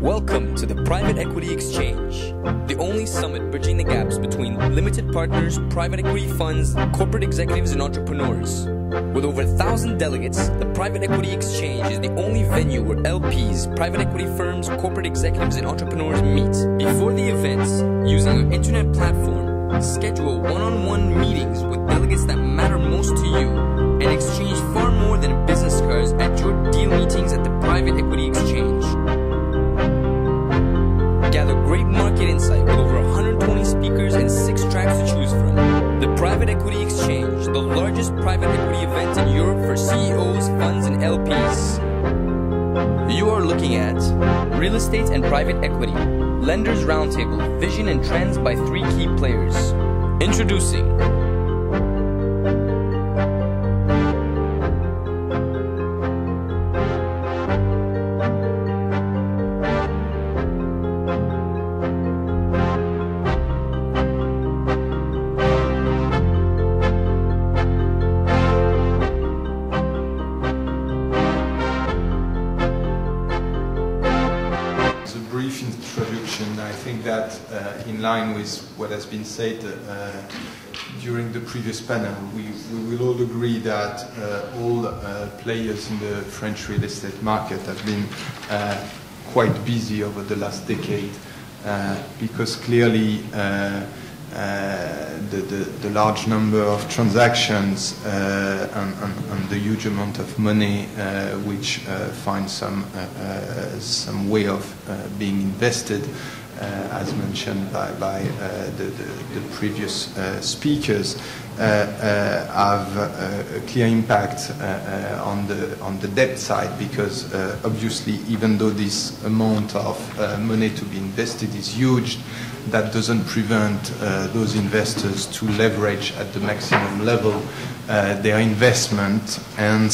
Welcome to the Private Equity Exchange, the only summit bridging the gaps between limited partners, private equity funds, corporate executives, and entrepreneurs. With over 1,000 delegates, the Private Equity Exchange is the only venue where LPs, private equity firms, corporate executives, and entrepreneurs meet. Before the events, using our internet platform, schedule one-on-one meetings with delegates that matter most to you, and exchange far more than business cards at your deal meetings at the Private Equity Exchange. Gather great market insight with over 120 speakers and 6 tracks to choose from. The Private Equity Exchange, the largest private equity event in Europe for CEOs, funds, and LPs. You are looking at Real Estate and Private Equity, Lenders Roundtable, Vision and Trends by 3 key players. Introducing in line with what has been said during the previous panel, we will all agree that all players in the French real estate market have been quite busy over the last decade because clearly the large number of transactions and the huge amount of money which find some way of being invested, as mentioned by the previous speakers, have a clear impact on the debt side, because obviously, even though this amount of money to be invested is huge, that doesn't prevent those investors to leverage at the maximum level their investment, and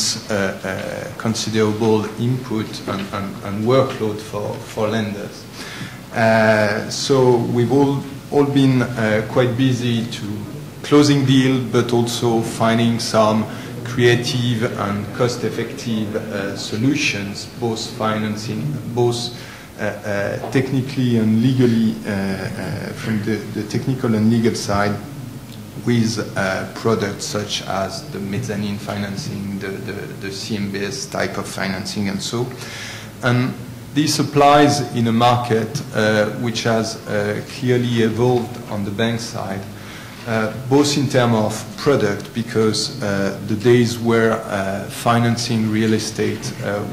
considerable input and workload for lenders. So we've all been quite busy to closing deal, but also finding some creative and cost-effective solutions, both financing, both technically and legally, from the technical and legal side, with products such as the mezzanine financing, the CMBS type of financing, and so. And this applies in a market which has clearly evolved on the bank side, both in terms of product, because the days where financing real estate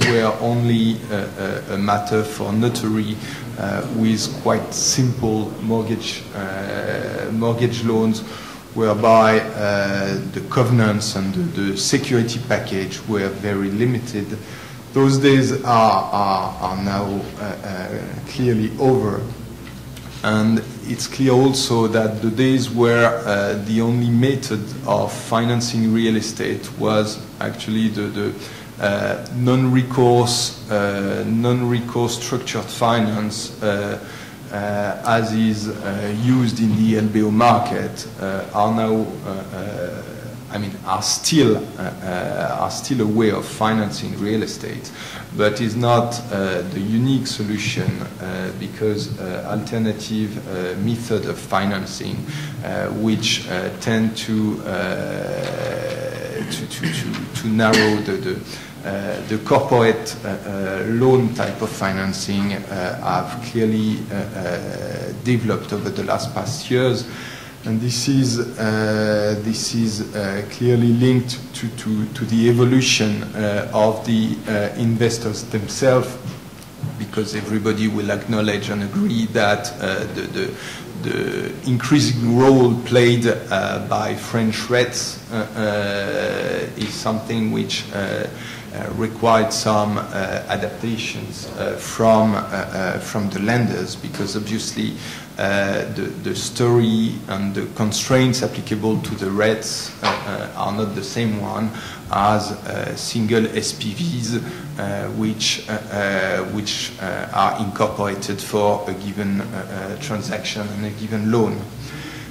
were only a matter for notary with quite simple mortgage loans, whereby the covenants and the security package were very limited. Those days are now clearly over, and it's clear also that the days where the only method of financing real estate was actually the non-recourse structured finance, as is used in the LBO market, are now are still a way of financing real estate, but is not the unique solution, because alternative method of financing, which tend to narrow the corporate loan type of financing, have clearly developed over the past years. And this is clearly linked to the evolution of the investors themselves, because everybody will acknowledge and agree that the increasing role played by French REITs is something which required some adaptations from the lenders, because obviously the story and the constraints applicable to the REITs are not the same one as single SPVs, which are incorporated for a given transaction and a given loan.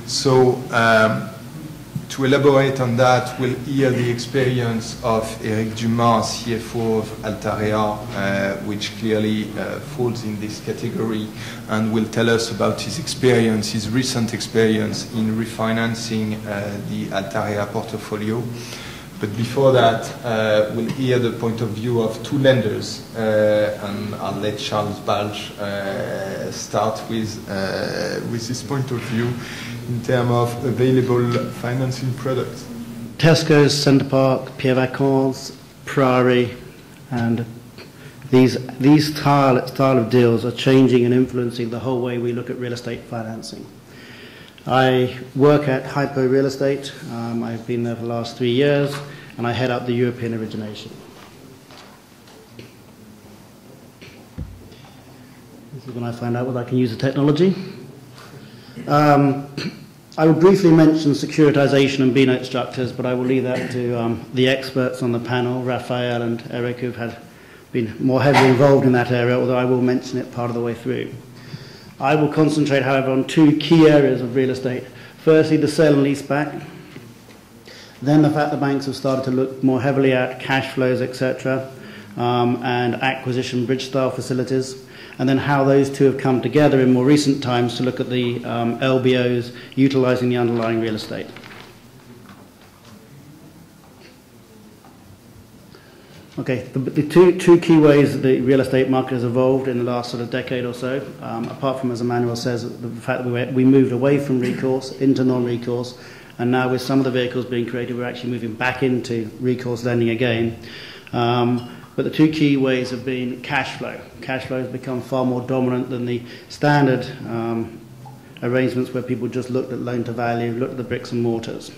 So to elaborate on that, we'll hear the experience of Eric Dumas, CFO of Altarea, which clearly falls in this category, and will tell us about his experience, his recent experience in refinancing the Altarea portfolio. But before that, we'll hear the point of view of two lenders, and I'll let Charles Balch start with his point of view in terms of available financing products. Tesco's, Center Parc, Pierre Vacances, Prairie, and these style of deals are changing and influencing the whole way we look at real estate financing. I work at Hypo Real Estate. I've been there for the last 3 years, and I head up the European origination. This is when I find out whether I can use the technology. I will briefly mention securitization and B-note structures, but I will leave that to the experts on the panel, Raphaël and Eric, who've been more heavily involved in that area, although I will mention it part of the way through. I will concentrate, however, on two key areas of real estate. Firstly, the sale and leaseback. Then the fact that banks have started to look more heavily at cash flows, etc., and acquisition bridge-style facilities. And then how those two have come together in more recent times to look at the LBOs utilizing the underlying real estate. Okay, the two key ways that the real estate market has evolved in the last sort of decade or so, apart from, as Emmanuel says, the fact that we moved away from recourse into non-recourse, and now with some of the vehicles being created, we're actually moving back into recourse lending again. But the two key ways have been cash flow. Cash flow has become far more dominant than the standard arrangements where people just looked at loan to value, looked at the bricks and mortars.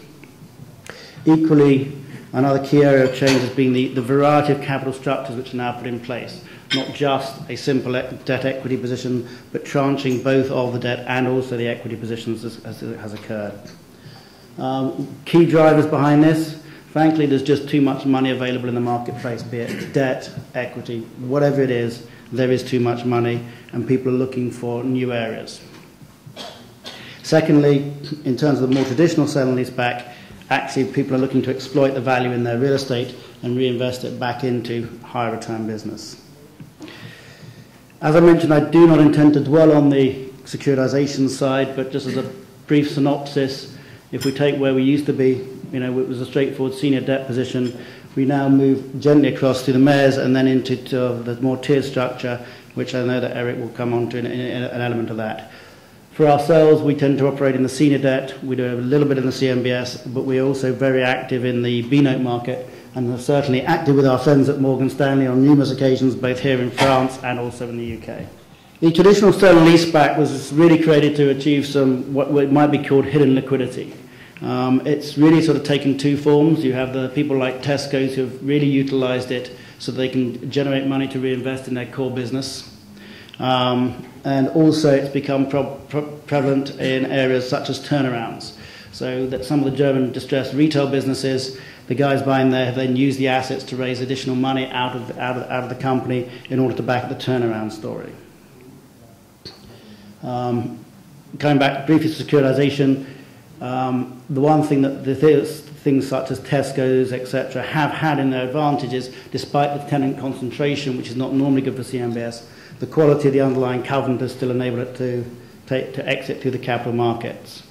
Equally, another key area of change has been the variety of capital structures which are now put in place. Not just a simple debt equity position, but tranching both of the debt and also the equity positions as it has occurred. Key drivers behind this, frankly, there's just too much money available in the marketplace, be it debt, equity, whatever it is, there is too much money, and people are looking for new areas. Secondly, in terms of the more traditional sale and leaseback, actually people are looking to exploit the value in their real estate and reinvest it back into higher return business. As I mentioned, I do not intend to dwell on the securitization side, but just as a brief synopsis, if we take where we used to be, it was a straightforward senior debt position. We now move gently across to the MERS and then into the more tiered structure, which I know that Eric will come on to in an element of that. For ourselves, we tend to operate in the senior debt. We do a little bit in the CMBS, but we're also very active in the B-note market, and are certainly active with our friends at Morgan Stanley on numerous occasions, both here in France and also in the UK. The traditional sale and leaseback was really created to achieve some what might be called hidden liquidity. It's really sort of taken two forms. You have the people like Tesco's who have really utilized it so they can generate money to reinvest in their core business. And also it's become prevalent in areas such as turnarounds. So that some of the German distressed retail businesses, the guys buying there have then used the assets to raise additional money out of the company in order to back the turnaround story. Going back briefly to securitization, the one thing that things such as Tesco's, etc., have had in their advantages, despite the tenant concentration, which is not normally good for CMBS, the quality of the underlying covenant has still enabled it to exit through the capital markets.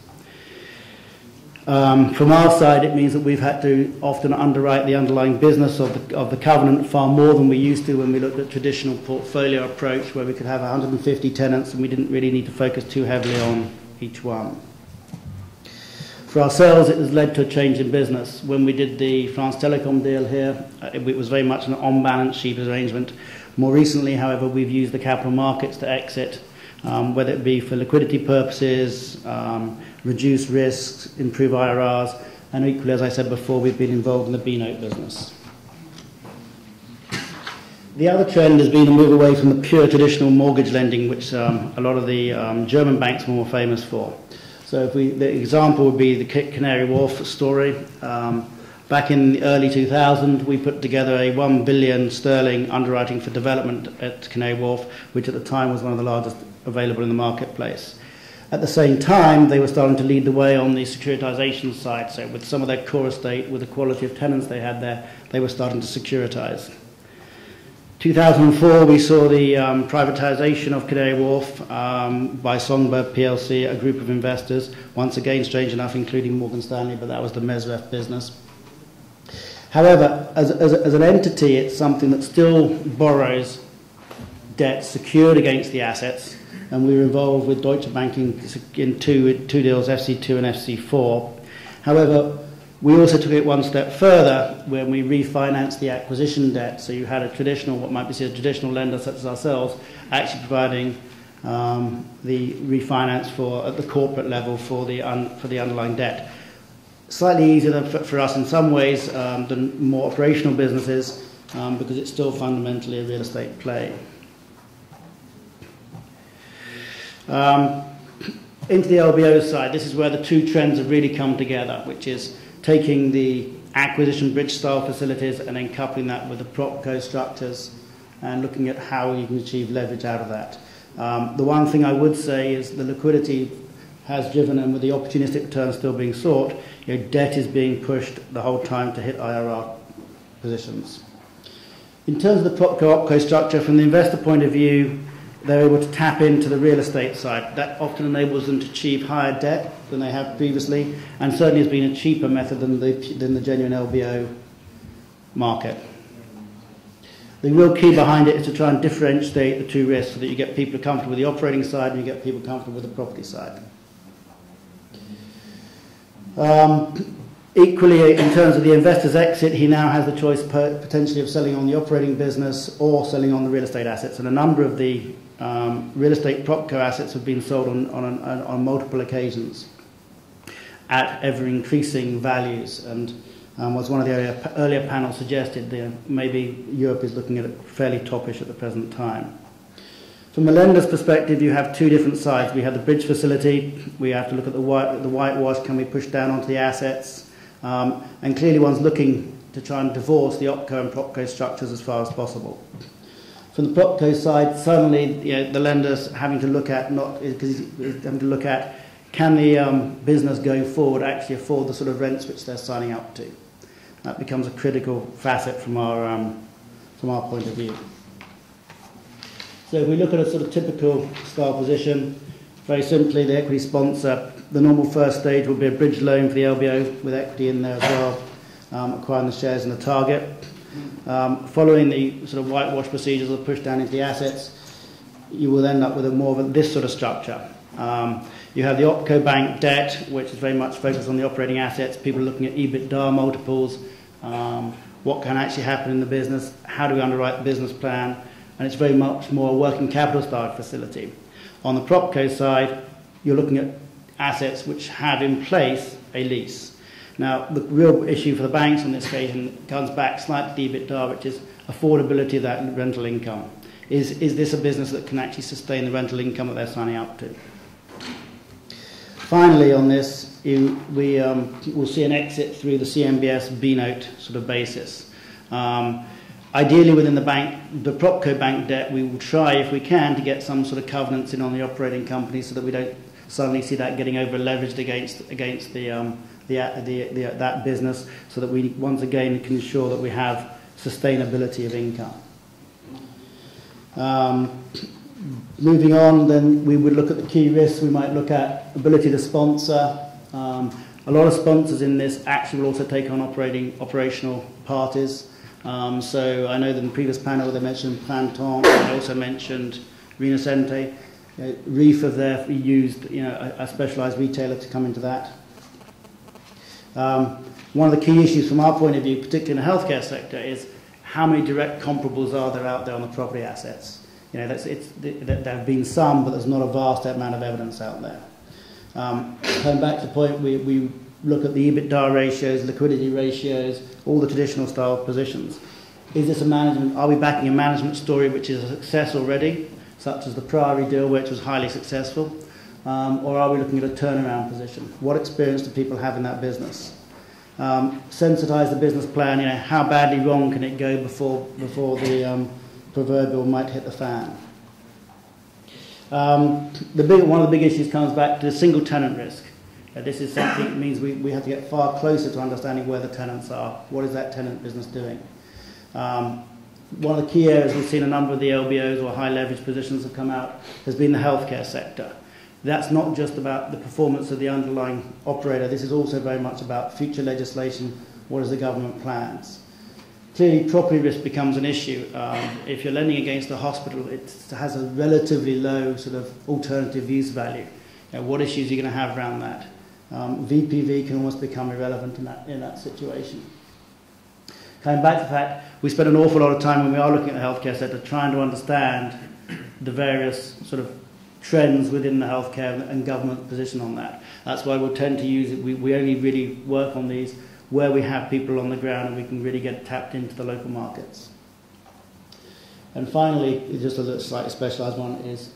From our side, it means that we've had to often underwrite the underlying business of the covenant far more than we used to when we looked at traditional portfolio approach, where we could have 150 tenants and we didn't really need to focus too heavily on each one. For ourselves, it has led to a change in business. When we did the France Telecom deal here, it was very much an on-balance sheet arrangement. More recently, however, we've used the capital markets to exit, whether it be for liquidity purposes, reduce risks, improve IRRs, and equally, as I said before, we've been involved in the B-note business. The other trend has been a move away from the pure traditional mortgage lending, which a lot of the German banks were more famous for. So the example would be the Canary Wharf story. Back in the early 2000s, we put together a 1 billion sterling underwriting for development at Canary Wharf, which at the time was one of the largest available in the marketplace. At the same time, they were starting to lead the way on the securitization side. So with some of their core estate, with the quality of tenants they had there, they were starting to securitize. 2004, we saw the privatization of Canary Wharf by Songbird PLC, a group of investors, once again, strange enough, including Morgan Stanley, but that was the Mesref business. However, as an entity, it's something that still borrows debt secured against the assets, and we were involved with Deutsche Bank in two deals, FC2 and FC4. However, we also took it one step further when we refinanced the acquisition debt. So you had a traditional, what might be seen as a traditional lender such as ourselves, actually providing the refinance at the corporate level for the underlying debt. Slightly easier for us in some ways than more operational businesses because it's still fundamentally a real estate play. Into the LBO side, this is where the two trends have really come together, which is taking the acquisition bridge style facilities and then coupling that with the propco structures and looking at how you can achieve leverage out of that. The one thing I would say is the liquidity has driven, and with the opportunistic returns still being sought, debt is being pushed the whole time to hit IRR positions. In terms of the propco-opco structure, from the investor point of view, they're able to tap into the real estate side. That often enables them to achieve higher debt than they have previously, and certainly has been a cheaper method than the genuine LBO market. The real key behind it is to try and differentiate the two risks so that you get people comfortable with the operating side and you get people comfortable with the property side. Equally, in terms of the investor's exit, he now has the choice potentially of selling on the operating business or selling on the real estate assets. And a number of the real estate propco assets have been sold on multiple occasions at ever-increasing values. And as one of the earlier panels suggested, maybe Europe is looking at it fairly toppish at the present time. From a lender's perspective, you have two different sides. We have the bridge facility. We have to look at the whitewash. Can we push down onto the assets? And clearly one's looking to try and divorce the OpCo and PropCo structures as far as possible. From the PropCo side, suddenly the lender's having to look at can the business going forward actually afford the sort of rents which they're signing up to. That becomes a critical facet from our point of view. So if we look at a sort of typical style position, very simply the equity sponsor, the normal first stage will be a bridge loan for the LBO with equity in there as well, acquiring the shares in the target. Following the sort of whitewash procedures or push down into the assets, you will end up with this sort of structure. You have the OpCo bank debt, which is very much focused on the operating assets. People are looking at EBITDA multiples, what can actually happen in the business, how do we underwrite the business plan, and it's very much more a working capital style facility. On the PropCo side, you're looking at assets which have in place a lease. Now, the real issue for the banks on this occasion comes back slightly to EBITDA, which is affordability of that rental income. Is this a business that can actually sustain the rental income that they're signing up to? Finally, on this, we will see an exit through the CMBS B-note sort of basis. Ideally, within the PropCo bank debt, we will try, if we can, to get some sort of covenants in on the operating company so that we don't suddenly see that getting over-leveraged against that business, so that we once again can ensure that we have sustainability of income. Moving on, then we would look at the key risks. We might look at ability to sponsor. A lot of sponsors in this actually will also take on operational parties. So I know that in the previous panel they mentioned Planton, they also mentioned Rinascente. Reef have therefore used a specialised retailer to come into that. One of the key issues from our point of view, particularly in the healthcare sector, is how many direct comparables are there out there on the property assets. There have been some, but there's not a vast amount of evidence out there. Coming back to the point, we look at the EBITDA ratios, liquidity ratios, all the traditional style positions. Is this are we backing a management story which is a success already, such as the Priory deal, which was highly successful, or are we looking at a turnaround position? What experience do people have in that business? Sensitise the business plan. How badly wrong can it go before the proverbial might hit the fan? One of the big issues comes back to single tenant risk. This is something that means we have to get far closer to understanding where the tenants are. What is that tenant business doing? One of the key areas we've seen a number of the LBOs or high leverage positions have come out has been the healthcare sector. That's not just about the performance of the underlying operator. This is also very much about future legislation. What is the government plans? Clearly, property risk becomes an issue. If you're lending against a hospital, it has a relatively low sort of alternative use value. What issues are you going to have around that? VPV can almost become irrelevant in that situation. Coming back to the fact, we spend an awful lot of time when we are looking at the healthcare sector trying to understand the various sort of trends within the healthcare and government position on that. That's why we'll tend to use it. We only really work on these where we have people on the ground and we can really get tapped into the local markets. And finally, just a slightly specialised one is,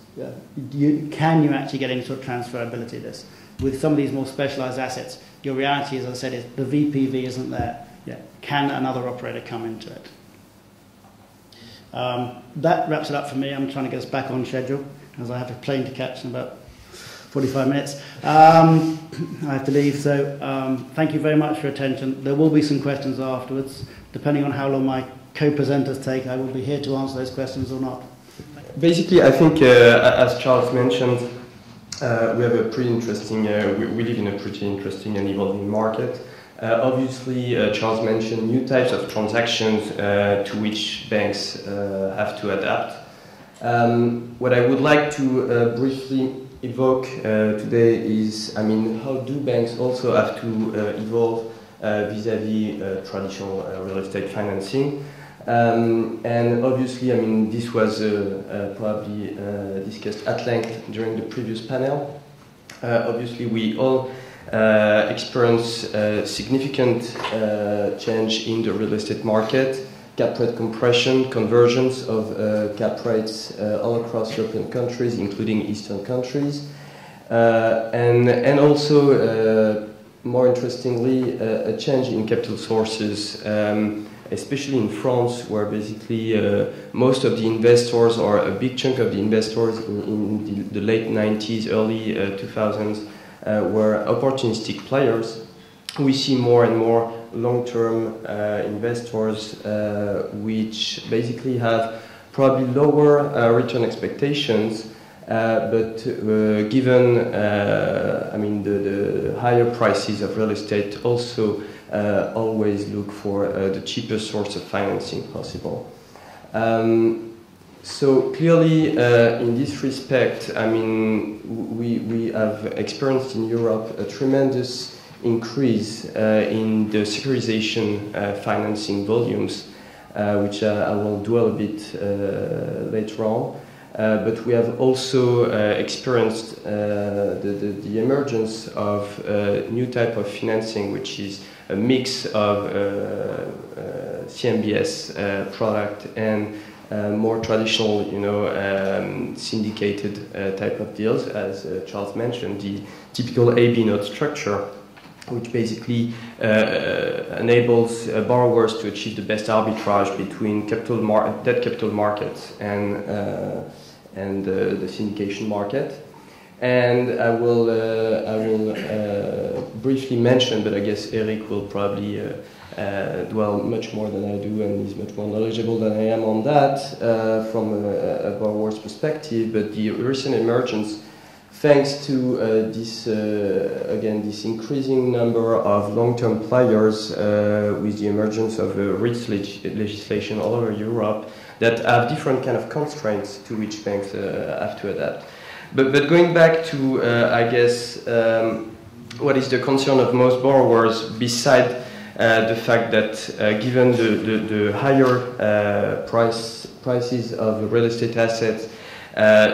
can you actually get any sort of transferability of this? With some of these more specialised assets, your reality, as I said, is the VPV isn't there. Can another operator come into it? That wraps it up for me. I'm trying to get us back on schedule, as I have a plane to catch in about 45 minutes. I have to leave, so thank you very much for your attention. There will be some questions afterwards. Depending on how long my co-presenters take, I will be here to answer those questions or not. Basically, I think, as Charles mentioned, we have a pretty interesting, we live in a pretty interesting and evolving market. Obviously, Charles mentioned new types of transactions to which banks have to adapt. What I would like to briefly evoke today is, how do banks also have to evolve vis-à-vis traditional real estate financing? And obviously, this was probably discussed at length during the previous panel. Obviously, we all experience significant change in the real estate market, cap rate compression, conversions of cap rates all across European countries, including Eastern countries, and also, more interestingly, a change in capital sources, especially in France, where basically most of the investors, or a big chunk of the investors in the late 90s, early 2000s, were opportunistic players. We see more and more long-term investors which basically have probably lower return expectations, but given the higher prices of real estate, also always look for the cheapest source of financing possible. So clearly, in this respect, we have experienced in Europe a tremendous increase in the securitization financing volumes, which I will dwell a bit later on. But we have also experienced the emergence of a new type of financing, which is a mix of CMBS product and more traditional, syndicated type of deals, as Charles mentioned, the typical AB note structure, which basically enables borrowers to achieve the best arbitrage between debt capital markets and the syndication market. And I will briefly mention, but I guess Eric will probably dwell much more than I do, and he's much more knowledgeable than I am on that from a borrower's perspective. But the recent emergence, thanks to this increasing number of long-term players, with the emergence of REITs legislation all over Europe, that have different kind of constraints to which banks have to adapt. But going back to, what is the concern of most borrowers, beside the fact that given the higher prices of real estate assets,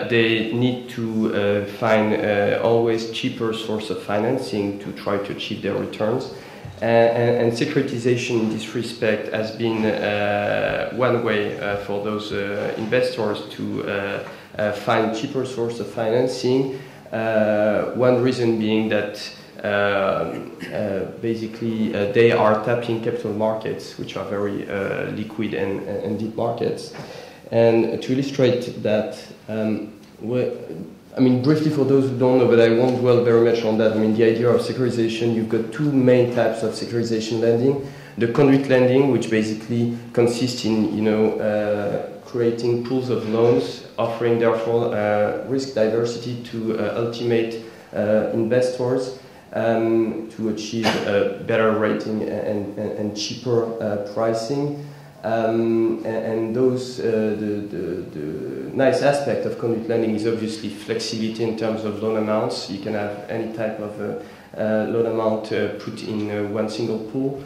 they need to find always cheaper source of financing to try to achieve their returns. And securitization in this respect has been one way for those investors to find cheaper source of financing. One reason being that basically they are tapping capital markets, which are very liquid and deep markets. And to illustrate that, Well, I mean, briefly for those who don't know, but I won't dwell very much on that. I mean, the idea of securitization, you've got two main types of securitization lending. The conduit lending, which basically consists in, creating pools of loans, offering therefore risk diversity to ultimate investors to achieve a better rating and cheaper pricing. And those, the nice aspect of conduit lending is obviously flexibility in terms of loan amounts. You can have any type of loan amount put in one single pool.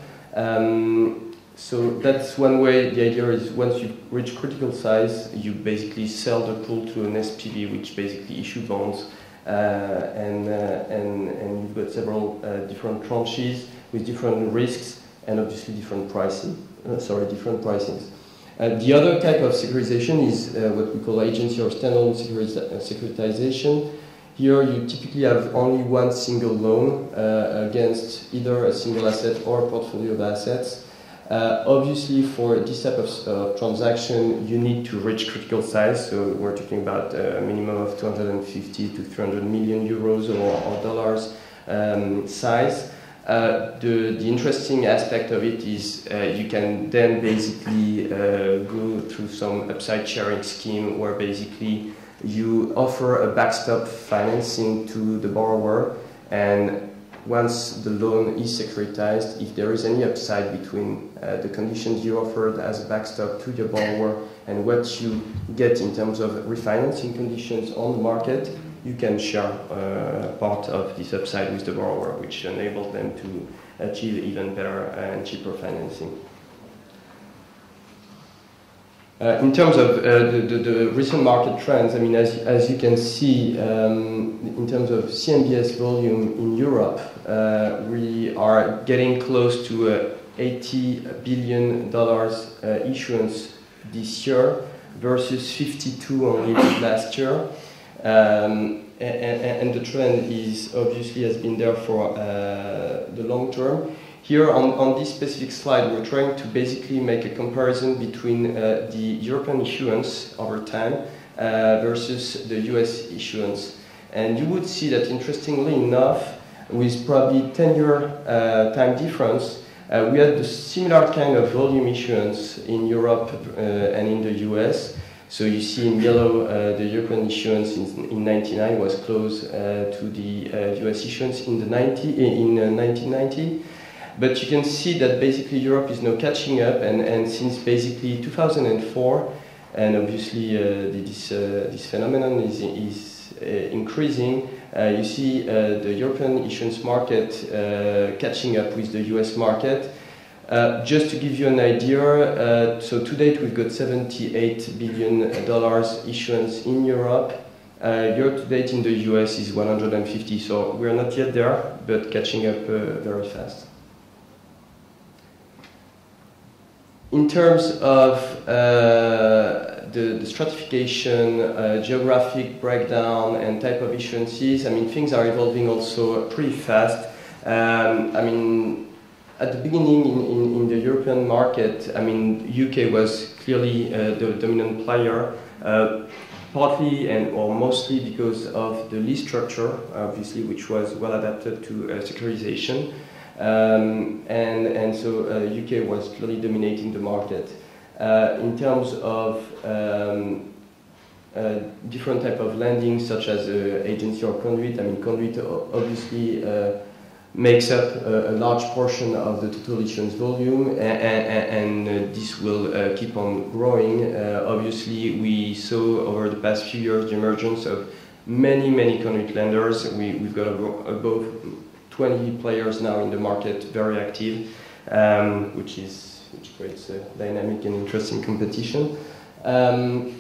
So that's one way. The idea is once you reach critical size, you basically sell the pool to an SPV, which basically issue bonds, and you've got several different tranches with different risks and obviously different pricing. Different pricings. The other type of securitization is what we call agency or standalone securitization. Here you typically have only one single loan against either a single asset or a portfolio of assets. Obviously for this type of transaction you need to reach critical size, so we're talking about a minimum of 250 to 300 million euros or dollars size. The interesting aspect of it is you can then basically go through some upside sharing scheme where basically you offer a backstop financing to the borrower, and once the loan is securitized, if there is any upside between the conditions you offered as a backstop to your borrower and what you get in terms of refinancing conditions on the market, you can share part of this upside with the borrower, which enables them to achieve even better and cheaper financing. In terms of the recent market trends, I mean, as you can see, in terms of CMBS volume in Europe, we are getting close to $80 billion issuance this year versus 52 only last year. And the trend is obviously has been there for the long term. Here on this specific slide, we're trying to basically make a comparison between the European issuance over time versus the US issuance. And you would see that, interestingly enough, with probably 10-year time difference, we had the similar kind of volume issuance in Europe and in the US. So you see in yellow, the European issuance in 99 was close to the US issuance in 1990. But you can see that basically Europe is now catching up, and since basically 2004, and obviously this phenomenon is increasing, you see the European issuance market catching up with the US market. Just to give you an idea, so to date we've got $78 billion issuance in Europe. Year to date in the US is 150, so we're not yet there, but catching up very fast. In terms of the stratification, geographic breakdown, and type of issuances, I mean, things are evolving also pretty fast. I mean, at the beginning in the European market, I mean, UK was clearly the dominant player, partly or mostly because of the lease structure, obviously, which was well adapted to securitization. And so UK was clearly dominating the market. In terms of different type of lending, such as agency or conduit, I mean, conduit obviously makes up a large portion of the total issuance volume, and this will keep on growing. Obviously, we saw over the past few years the emergence of many conduit lenders. We've got above 20 players now in the market, very active, which creates a dynamic and interesting competition. And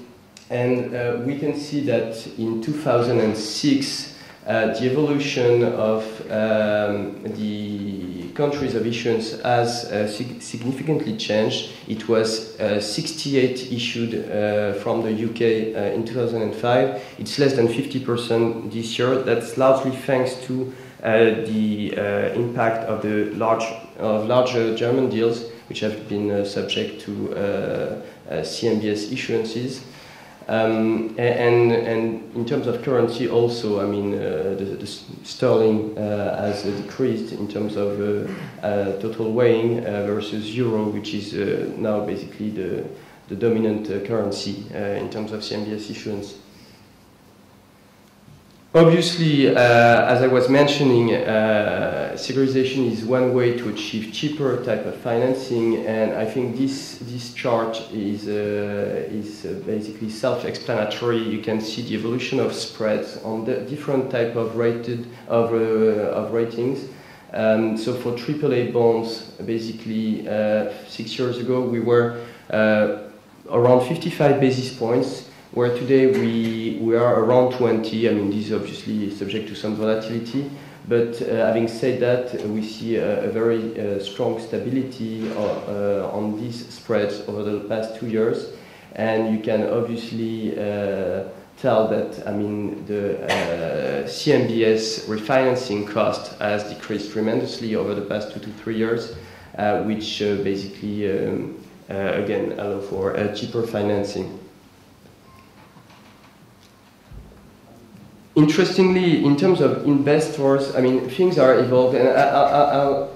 we can see that in 2006, the evolution of the countries of issuance has significantly changed. It was 68 issued from the UK in 2005. It's less than 50% this year. That's largely thanks to the impact of the larger German deals, which have been subject to CMBS issuances. And in terms of currency also, I mean, the sterling has decreased in terms of total weighing versus euro, which is now basically the dominant currency in terms of CMBS issuance. Obviously, as I was mentioning, securitization is one way to achieve cheaper type of financing, and I think this chart is basically self-explanatory. You can see the evolution of spreads on the different type of ratings. So for AAA bonds, basically 6 years ago we were around 55 basis points. Where today we are around 20. I mean, this is obviously subject to some volatility, but having said that, we see a very strong stability on these spreads over the past 2 years, and you can obviously tell that, I mean, the CMBS refinancing cost has decreased tremendously over the past 2 to 3 years, which basically, again, allow for cheaper financing. Interestingly, in terms of investors, I mean, things are evolved, and I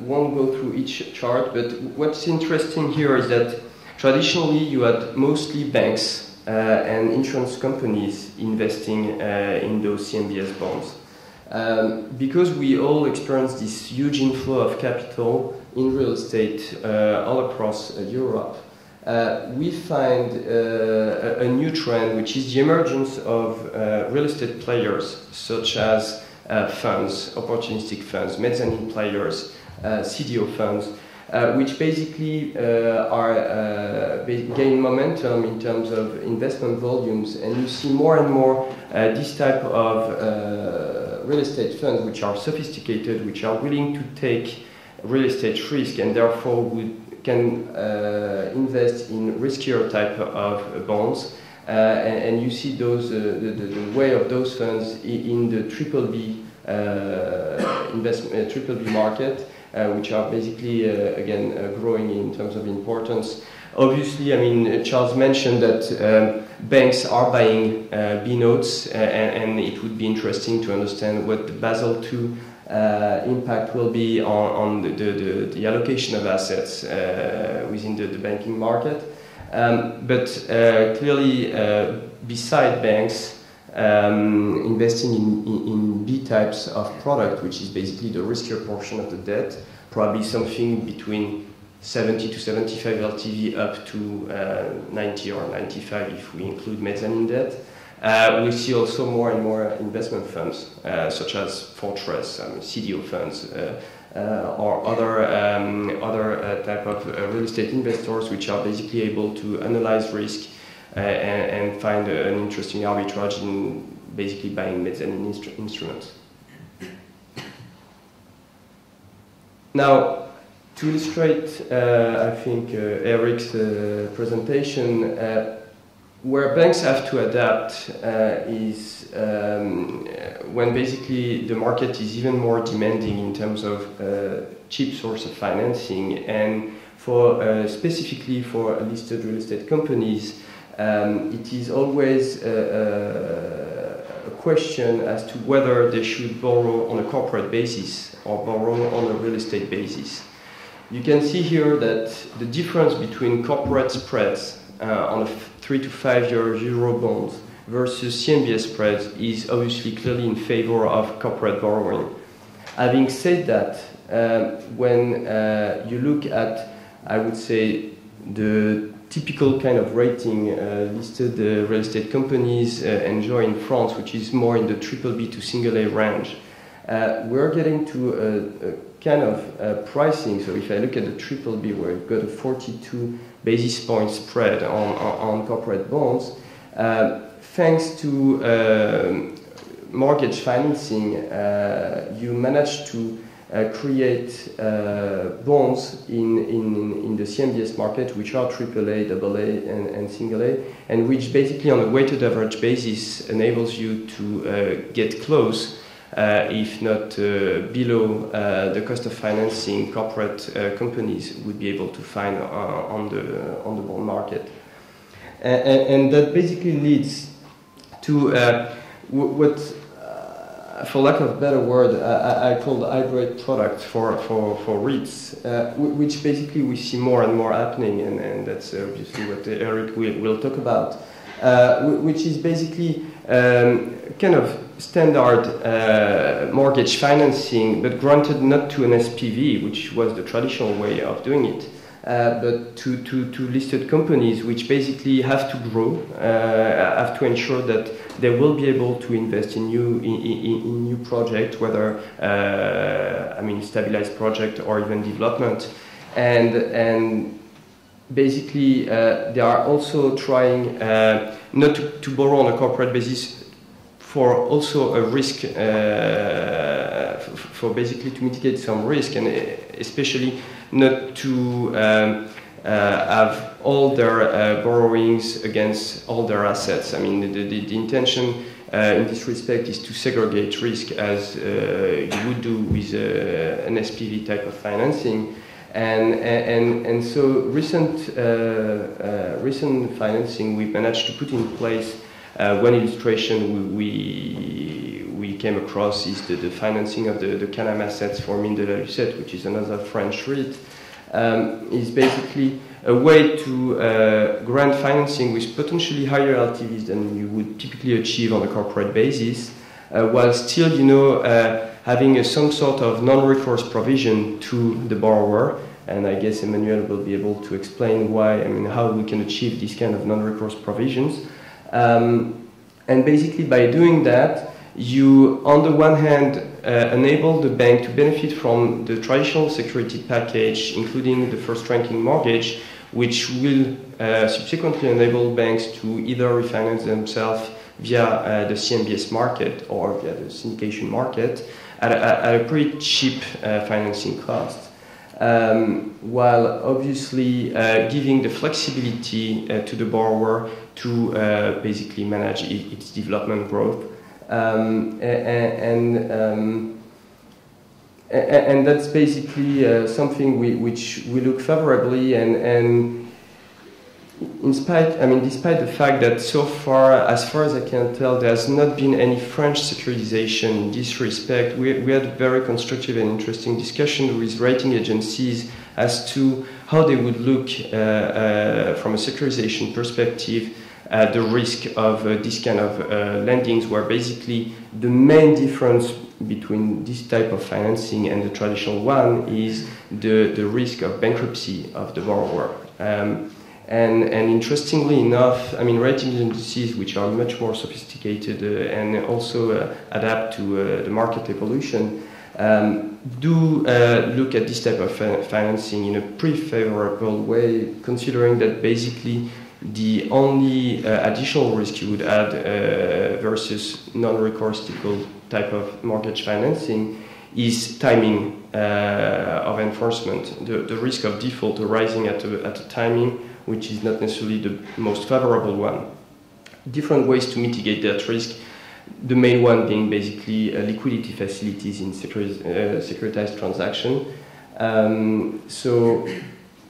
won't go through each chart, but what's interesting here is that traditionally you had mostly banks and insurance companies investing in those CMBS bonds. Because we all experience this huge inflow of capital in real estate all across Europe, we find a new trend, which is the emergence of real estate players, such as funds, opportunistic funds, mezzanine players, CDO funds, which basically gain momentum in terms of investment volumes, and you see more and more this type of real estate funds, which are sophisticated, which are willing to take real estate risk, and therefore can invest in riskier type of bonds, and you see those the way of those funds in the BBB BBB market, which are basically again growing in terms of importance. Obviously, I mean, Charles mentioned that banks are buying B notes, and it would be interesting to understand what the Basel II impact will be on the allocation of assets within the banking market. But clearly, beside banks, investing in B types of product, which is basically the riskier portion of the debt, probably something between 70 to 75 LTV up to 90 or 95 if we include mezzanine debt. We see also more and more investment funds, such as Fortress, CDO funds, or other type of real estate investors, which are basically able to analyze risk and find an interesting arbitrage in basically buying mezzanine instruments. Now, to illustrate, I think, Eric's presentation, where banks have to adapt is when basically the market is even more demanding in terms of cheap source of financing, and for specifically for listed real estate companies, it is always a question as to whether they should borrow on a corporate basis or borrow on a real estate basis. You can see here that the difference between corporate spreads on a 3 to 5 year Euro bonds versus CMBS spreads is obviously clearly in favor of corporate borrowing. Having said that, when you look at, I would say, the typical kind of rating listed real estate companies enjoy in France, which is more in the BBB to single A range, we're getting to a kind of pricing. So if I look at the BBB, where you've got a 42 basis point spread on corporate bonds, thanks to mortgage financing, you manage to create bonds in the CMBS market, which are AAA, AA, and single A, and which basically on a weighted average basis enables you to get close, if not below, the cost of financing corporate companies would be able to find on the bond market. And that basically leads to what, for lack of a better word, I call hybrid product for REITs, which basically we see more and more happening, and that's obviously what Eric will talk about, which is basically kind of standard mortgage financing, but granted not to an SPV, which was the traditional way of doing it, but to listed companies, which basically have to grow, have to ensure that they will be able to invest in new projects, whether stabilized project or even development, and basically they are also trying not to borrow on a corporate basis, for also a risk, for basically to mitigate some risk, and especially not to have all their borrowings against all their assets. I mean, the intention in this respect is to segregate risk as you would do with an SPV type of financing. And so recent financing we've managed to put in place. One illustration we came across is the financing of the Canam assets for Mine de la Lucette, which is another French REIT, is basically a way to grant financing with potentially higher LTVs than you would typically achieve on a corporate basis, while still, having some sort of non-recourse provision to the borrower. And I guess Emmanuel will be able to explain how we can achieve these kind of non-recourse provisions. And basically by doing that, you, on the one hand, enable the bank to benefit from the traditional security package, including the first-ranking mortgage, which will subsequently enable banks to either refinance themselves via the CMBS market or via the syndication market at a pretty cheap financing cost. While obviously giving the flexibility to the borrower to basically manage its development growth. And that's basically something which we look favorably, and despite the fact that so far, as far as I can tell, there has not been any French securitization in this respect. We had a very constructive and interesting discussion with rating agencies as to how they would look from a securitization perspective at the risk of this kind of lendings, where basically the main difference between this type of financing and the traditional one is the risk of bankruptcy of the borrower. And interestingly enough, rating agencies, which are much more sophisticated and also adapt to the market evolution, do look at this type of financing in a pretty favorable way, considering that basically the only additional risk you would add versus non-recourse type of mortgage financing is timing of enforcement, the risk of default arising at a timing which is not necessarily the most favorable one. Different ways to mitigate that risk, the main one being basically liquidity facilities in securitized transaction. So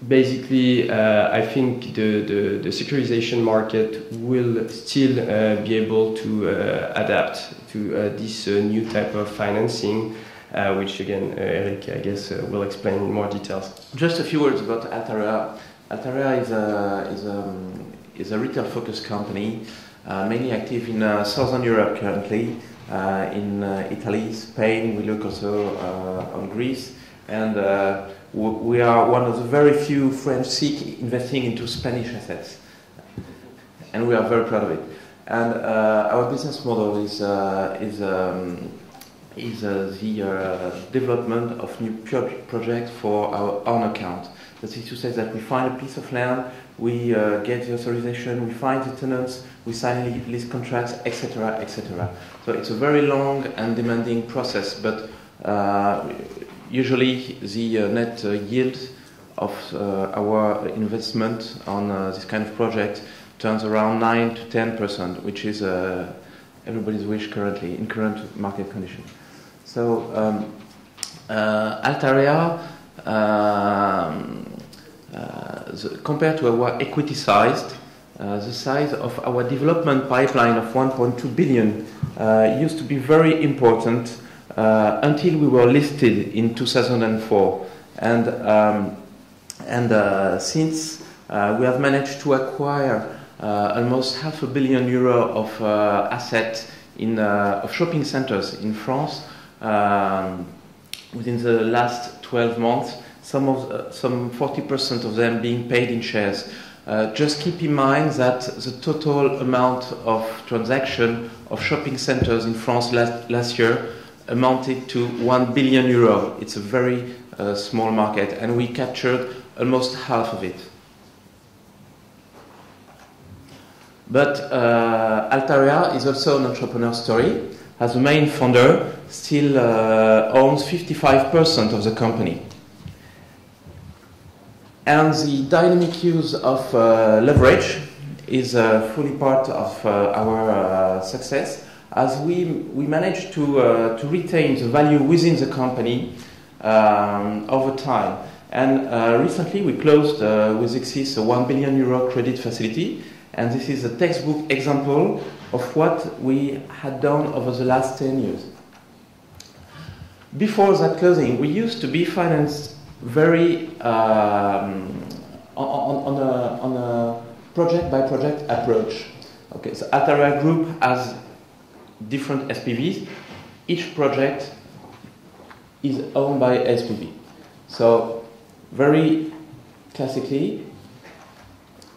basically, I think the securitization market will still be able to adapt to this new type of financing, which again, Eric, I guess, will explain in more details. Just a few words about Altarea. Altarea is a retail-focused company, mainly active in Southern Europe currently, in Italy, Spain. We look also on Greece, and we are one of the very few French SIC investing into Spanish assets, and we are very proud of it. And our business model is the development of new projects for our own account. That is to say that we find a piece of land, we get the authorization, we find the tenants, we sign lease contracts, etc., etc. So it's a very long and demanding process, but usually the net yield of our investment on this kind of project turns around 9 to 10%, which is everybody's wish currently, in current market conditions. So Altarea, compared to our equity-sized the size of our development pipeline of 1.2 billion used to be very important until we were listed in 2004. And since we have managed to acquire almost €500 million of assets of shopping centers in France within the last 12 months, some 40% of them being paid in shares. Just keep in mind that the total amount of transaction of shopping centers in France last year amounted to €1 billion. It's a very small market, and we captured almost half of it. But Altarea is also an entrepreneur story, as the main founder still owns 55% of the company. And the dynamic use of leverage is fully part of our success, as we managed to retain the value within the company over time. And recently we closed with Exis a €1 billion credit facility, and this is a textbook example of what we had done over the last 10 years. Before that closing, we used to be financed very on a project-by-project approach. Okay, so Altarea Group has different SPVs. Each project is owned by SPV. So very classically,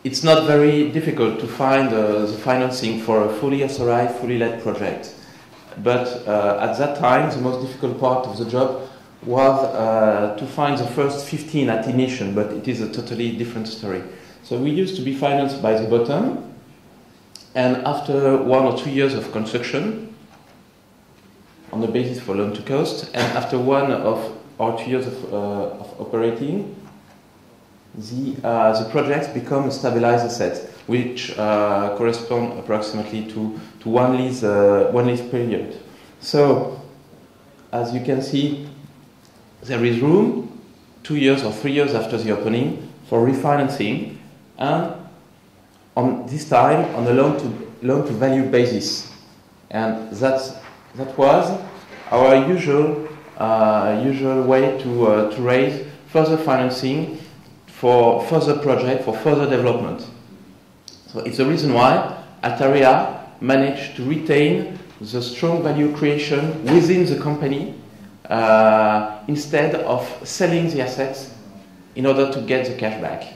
it's not very difficult to find the financing for a fully authorized, fully led project. But at that time, the most difficult part of the job was to find the first 15 at initiation, but it is a totally different story. So we used to be financed by the bottom, and after 1 or 2 years of construction, on the basis for loan to cost, and after 1 or 2 years of operating, the projects become a stabilized asset, which correspond approximately to one lease period. So, as you can see, there is room 2 years or 3 years after the opening for refinancing, and on this time on a loan to value basis, and that was our usual way to raise further financing for further project, for further development. So it's the reason why Altarea managed to retain the strong value creation within the company instead of selling the assets in order to get the cash back.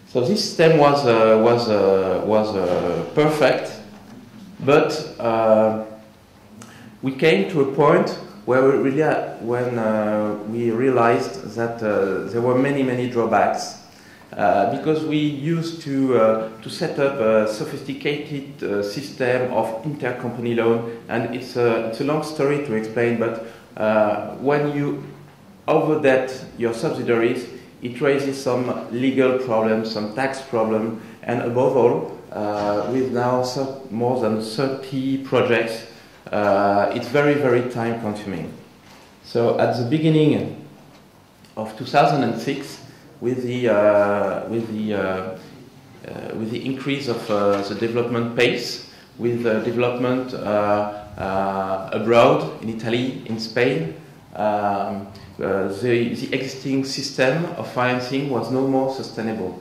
So this system was perfect, but we came to a point where we realized that there were many drawbacks, because we used to set up a sophisticated system of intercompany loan, and it's a long story to explain, but when you overdebt your subsidiaries, it raises some legal problems, some tax problems, and above all, with now more than 30 projects, it's very time consuming. So at the beginning of 2006, with the increase of the development pace, with development abroad, in Italy, in Spain, the existing system of financing was no more sustainable.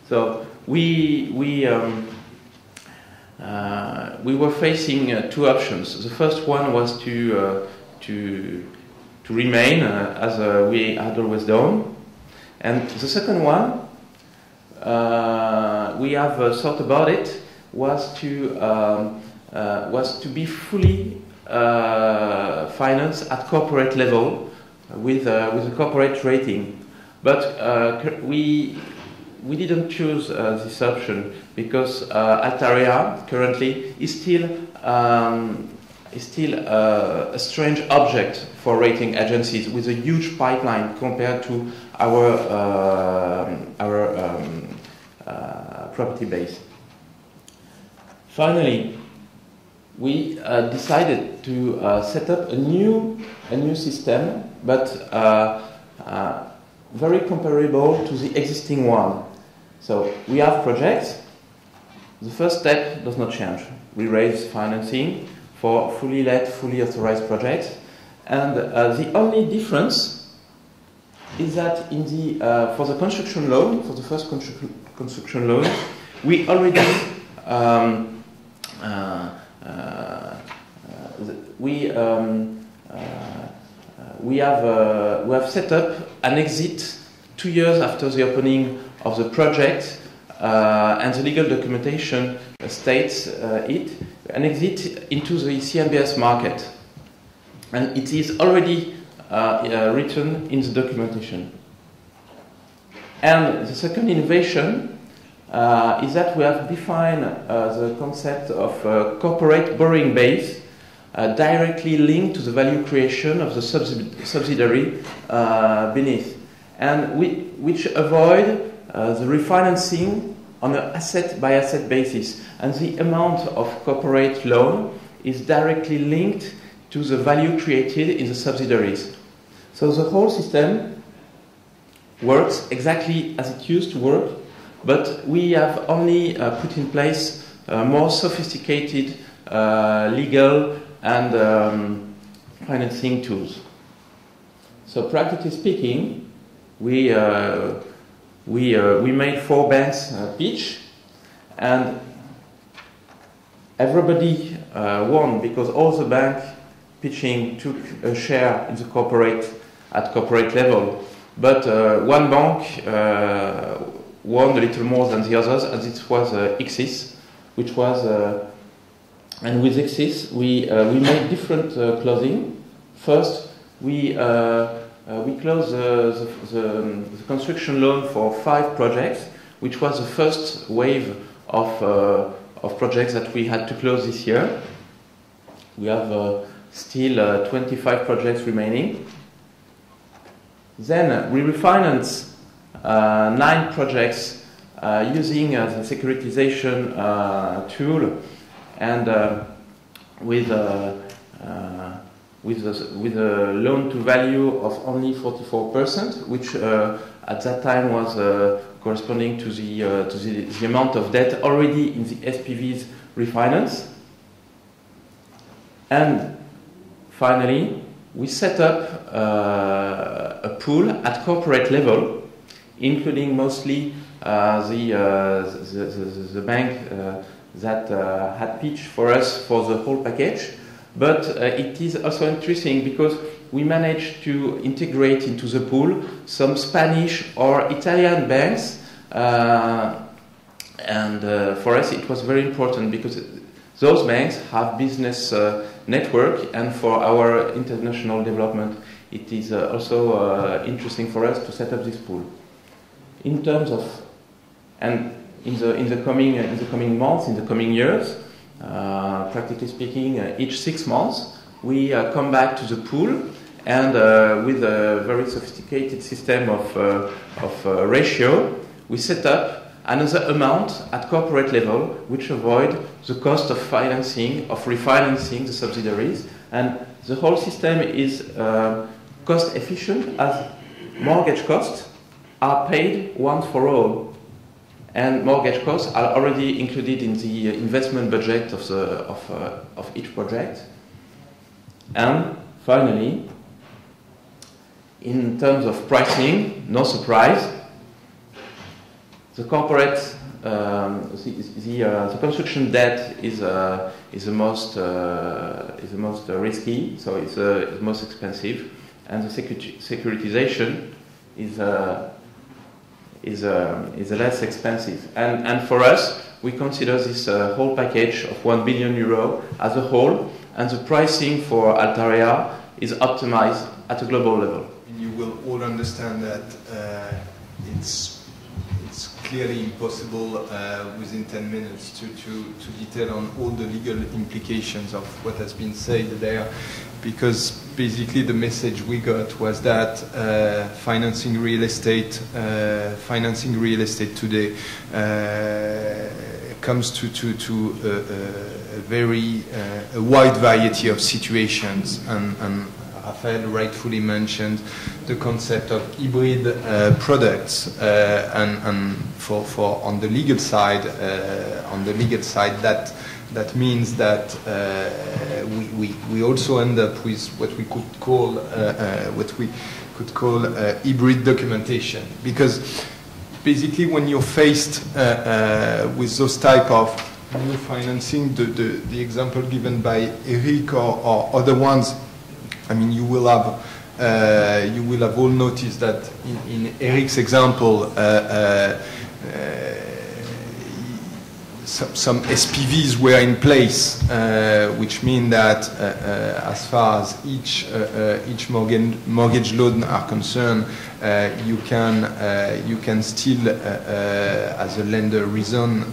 So we were facing two options. The first one was to remain as we had always done, and the second one, we have thought about it, was to be fully financed at corporate level with a corporate rating. But we didn't choose this option because Altarea currently is still a strange object for rating agencies, with a huge pipeline compared to our property base. Finally, we decided to set up a new system, but very comparable to the existing one. So we have projects. The first step does not change. We raise financing for fully let, fully authorized projects. And the only difference is that in the, for the construction loan, for the first construction loan, we already we have set up an exit 2 years after the opening of the project, and the legal documentation states an exit into the CMBS market, and it is already written in the documentation. And the second innovation is that we have defined the concept of corporate borrowing base directly linked to the value creation of the subsidiary beneath, and which avoid the refinancing on an asset-by-asset basis. And the amount of corporate loan is directly linked to the value created in the subsidiaries. So the whole system works exactly as it used to work, but we have only put in place more sophisticated legal and financing tools. So practically speaking, we made 4 banks pitch, and everybody won because all the banks pitching took a share in the corporate level. But one bank won a little more than the others, and it was Xis, which was, and with Xis we made different closing. First, we closed the construction loan for 5 projects, which was the first wave of projects that we had to close this year. We have still 25 projects remaining. Then we refinance 9 projects using the securitization tool, and with a loan to value of only 44%, which at that time was corresponding to the amount of debt already in the SPVs refinance. And finally, we set up a pool at corporate level, including mostly the bank that had pitched for us for the whole package. But it is also interesting because we managed to integrate into the pool some Spanish or Italian banks, and for us it was very important because those banks have business network, and for our international development it is also interesting for us to set up this pool. In terms of, and in the coming months, in the coming years, practically speaking, each 6 months we come back to the pool, and with a very sophisticated system of ratio, we set up another amount at corporate level, which avoid the cost of financing, of refinancing the subsidiaries. And the whole system is cost efficient, as mortgage costs are paid once for all, and mortgage costs are already included in the investment budget of each project. And finally, in terms of pricing, no surprise, the corporate, the construction debt is the most risky, so it's the most expensive, and the securitization is less expensive. And for us, we consider this whole package of €1 billion as a whole, and the pricing for Altarea is optimized at a global level. You will all understand that it's clearly impossible within 10 minutes to detail on all the legal implications of what has been said there, because basically the message we got was that financing real estate today comes to a very wide variety of situations, and Raphaël rightfully mentioned the concept of hybrid products, and for on the legal side, that means that we also end up with what we could call hybrid documentation, because basically when you're faced with those type of new financing, the example given by Eric or other ones, I mean, you will have all noticed that in Eric's example, some SPVs were in place, which mean that as far as each mortgage loan are concerned, you can still, as a lender, reason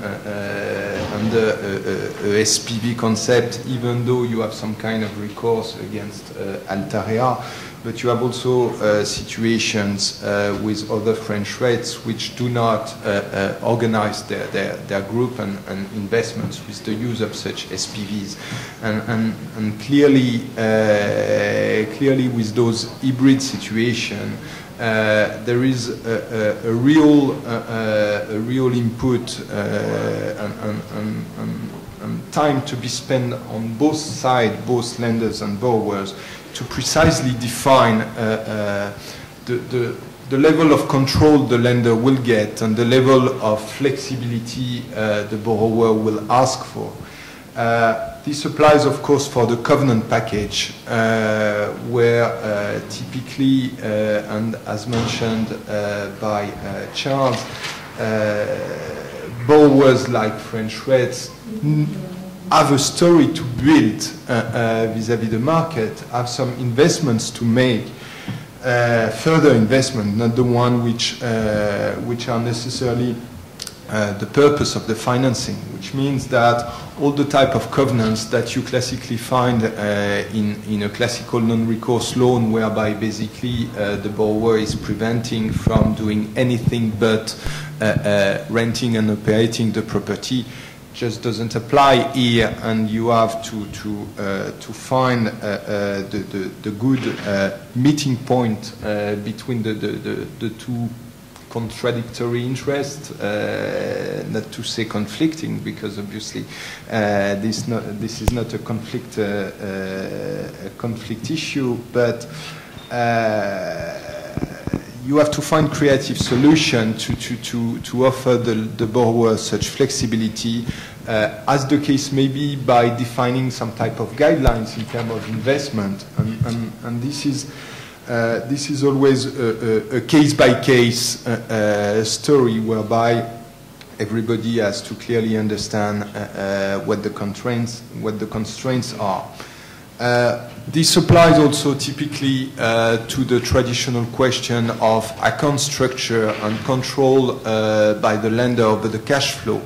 under a SPV concept, even though you have some kind of recourse against Altarea. But you have also situations with other French rates which do not organize their group and investments with the use of such SPVs. And clearly with those hybrid situations, there is a real input and time to be spent on both sides, both lenders and borrowers, to precisely define the level of control the lender will get and the level of flexibility the borrower will ask for. This applies, of course, for the covenant package, where typically, and as mentioned by Charles, borrowers like French rates have a story to build vis-à-vis the market, have some investments to make, further investment, not the one which are necessarily the purpose of the financing, which means that all the type of covenants that you classically find in a classical non-recourse loan, whereby basically the borrower is preventing from doing anything but renting and operating the property, just doesn't apply here, and you have to find the good meeting point between the two contradictory interests, not to say conflicting, because obviously this is not a conflict issue, but you have to find creative solution to offer the borrower such flexibility, as the case may be, by defining some type of guidelines in terms of investment, and this is always a case-by-case story, whereby everybody has to clearly understand what the constraints are. This applies also typically to the traditional question of account structure and control by the lender over the cash flow.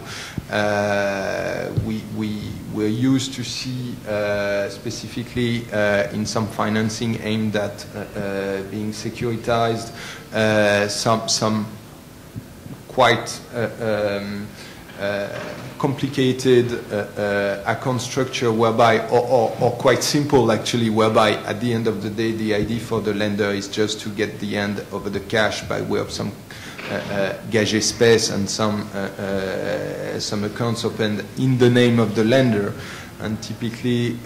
We're used to see specifically in some financing aimed at being securitized, some quite complicated account structure, whereby, or quite simple actually, whereby at the end of the day the idea for the lender is just to get the end over the cash by way of some gage espèce and some accounts opened in the name of the lender. And typically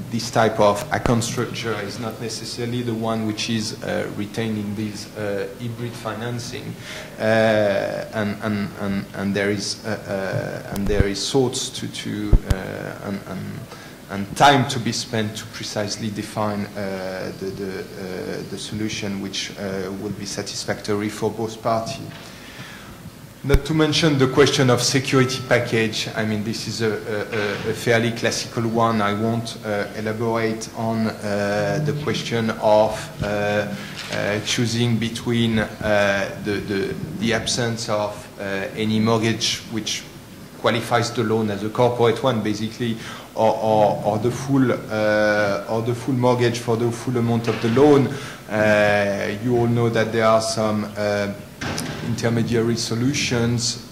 this type of account structure is not necessarily the one which is retaining this hybrid financing, and there is thoughts and time to be spent to precisely define the solution which will be satisfactory for both parties. Not to mention the question of security package. I mean, this is a fairly classical one. I won't elaborate on the question of choosing between the absence of any mortgage which qualifies the loan as a corporate one, basically, or the full mortgage for the full amount of the loan. You all know that there are some intermediary solutions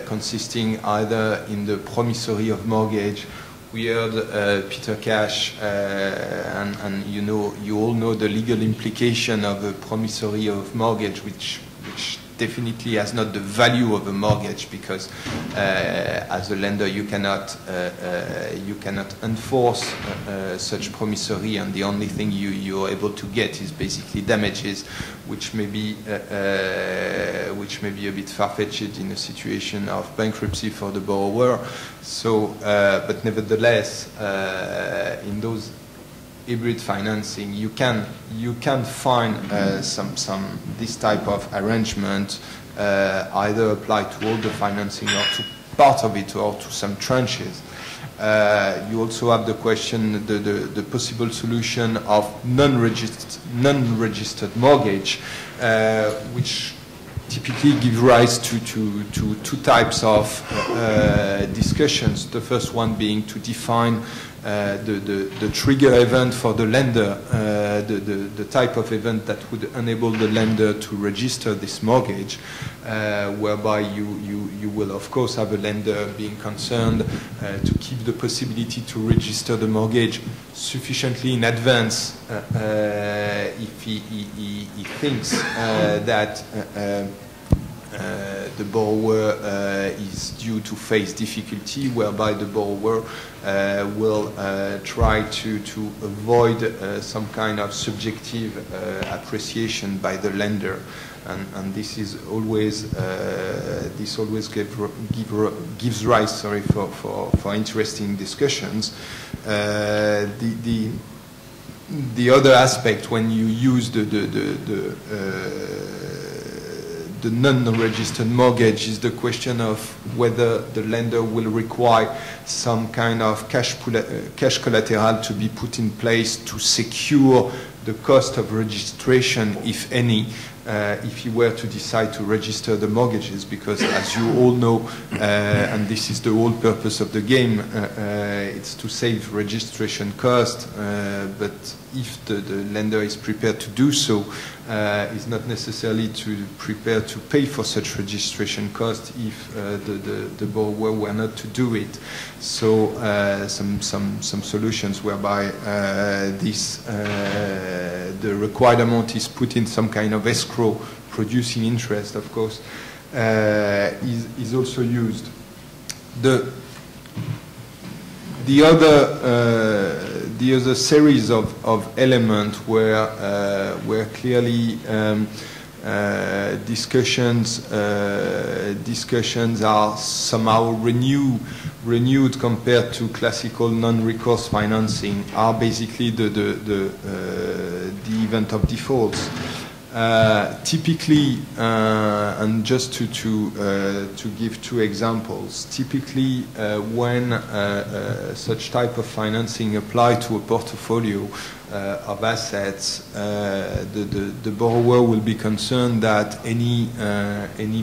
consisting either in the promissory of mortgage We heard Peter Cash, and you all know the legal implication of a promissory of mortgage, which definitely has not the value of a mortgage, because as a lender you cannot enforce such promissory, and the only thing you're able to get is basically damages, which may be a bit far-fetched in a situation of bankruptcy for the borrower. So, but nevertheless, in those hybrid financing, you can find this type of arrangement either apply to all the financing or to part of it or to some tranches. You also have the question, the possible solution of non-registered mortgage, which typically give rise to two types of discussions. The first one being to define the trigger event for the lender, the type of event that would enable the lender to register this mortgage, whereby you will of course have a lender being concerned to keep the possibility to register the mortgage sufficiently in advance if he thinks that the borrower is due to face difficulty, whereby the borrower will try to avoid some kind of subjective appreciation by the lender, and this is always gives rise, for interesting discussions. The other aspect when you use the non-registered mortgage is the question of whether the lender will require some kind of cash collateral to be put in place to secure the cost of registration, if any, if you were to decide to register the mortgages, because as you all know, and this is the whole purpose of the game, it's to save registration cost, but if the lender is prepared to do so, is not necessarily prepared to pay for such registration cost if the borrower were not to do it. So some solutions whereby the required amount is put in some kind of escrow producing interest, of course, is also used. The other series of elements where clearly discussions are somehow renewed compared to classical non-recourse financing are basically the event of defaults. Typically, and just to give two examples, typically when such type of financing apply to a portfolio of assets, the borrower will be concerned that any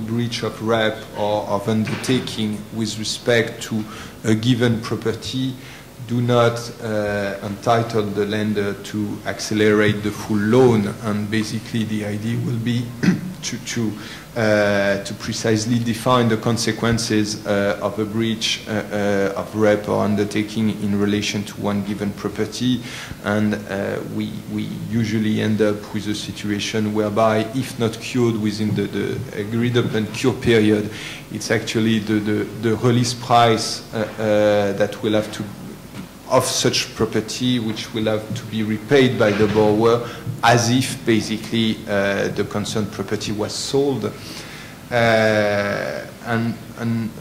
breach of rep or of undertaking with respect to a given property do not entitle the lender to accelerate the full loan, and basically the idea will be to precisely define the consequences of a breach of rep or undertaking in relation to one given property, and we usually end up with a situation whereby, if not cured within the agreed upon cure period, it's actually the release price that will have to of such property which will have to be repaid by the borrower, as if basically the concerned property was sold. And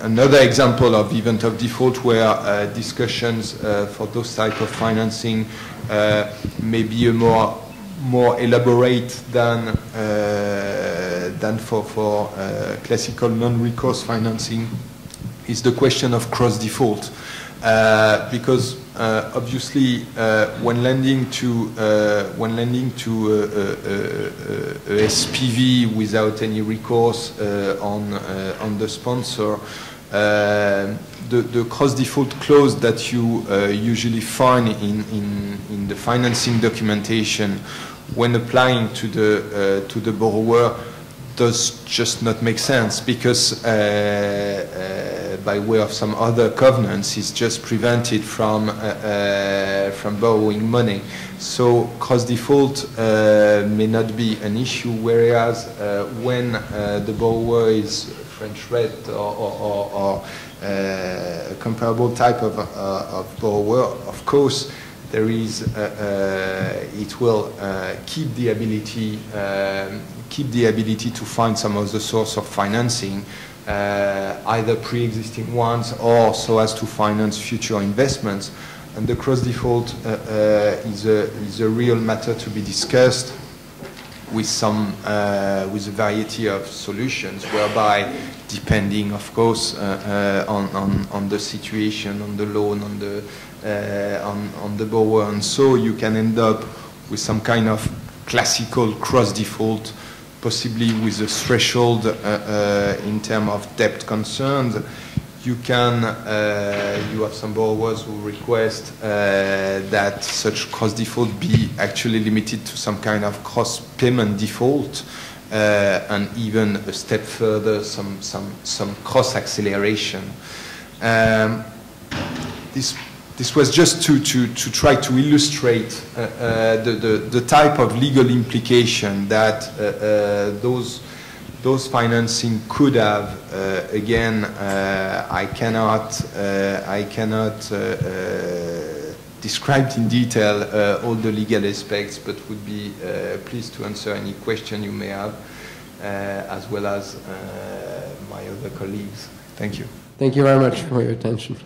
another example of event of default where discussions for those type of financing may be a more elaborate than for classical non-recourse financing is the question of cross default, because obviously, when lending to a SPV without any recourse on the sponsor, the cross default clause that you usually find in the financing documentation when applying to the borrower does just not make sense, because by way of some other covenants, is just prevented from borrowing money. So cross default may not be an issue, whereas when the borrower is French red or a comparable type of borrower, of course, there is it will keep the ability to find some other source of financing, either pre-existing ones or so as to finance future investments. And the cross default is a real matter to be discussed with a variety of solutions, whereby, depending, of course, on the situation, on the loan, on the borrower, and so you can end up with some kind of classical cross default, possibly with a threshold in terms of debt concerns. You have some borrowers who request that such cross default be actually limited to some kind of cross payment default, and even a step further, some cross acceleration. This was just to try to illustrate the type of legal implication that those financing could have. Again, I cannot describe in detail all the legal aspects, but would be pleased to answer any question you may have, as well as my other colleagues. Thank you. Thank you very much for your attention.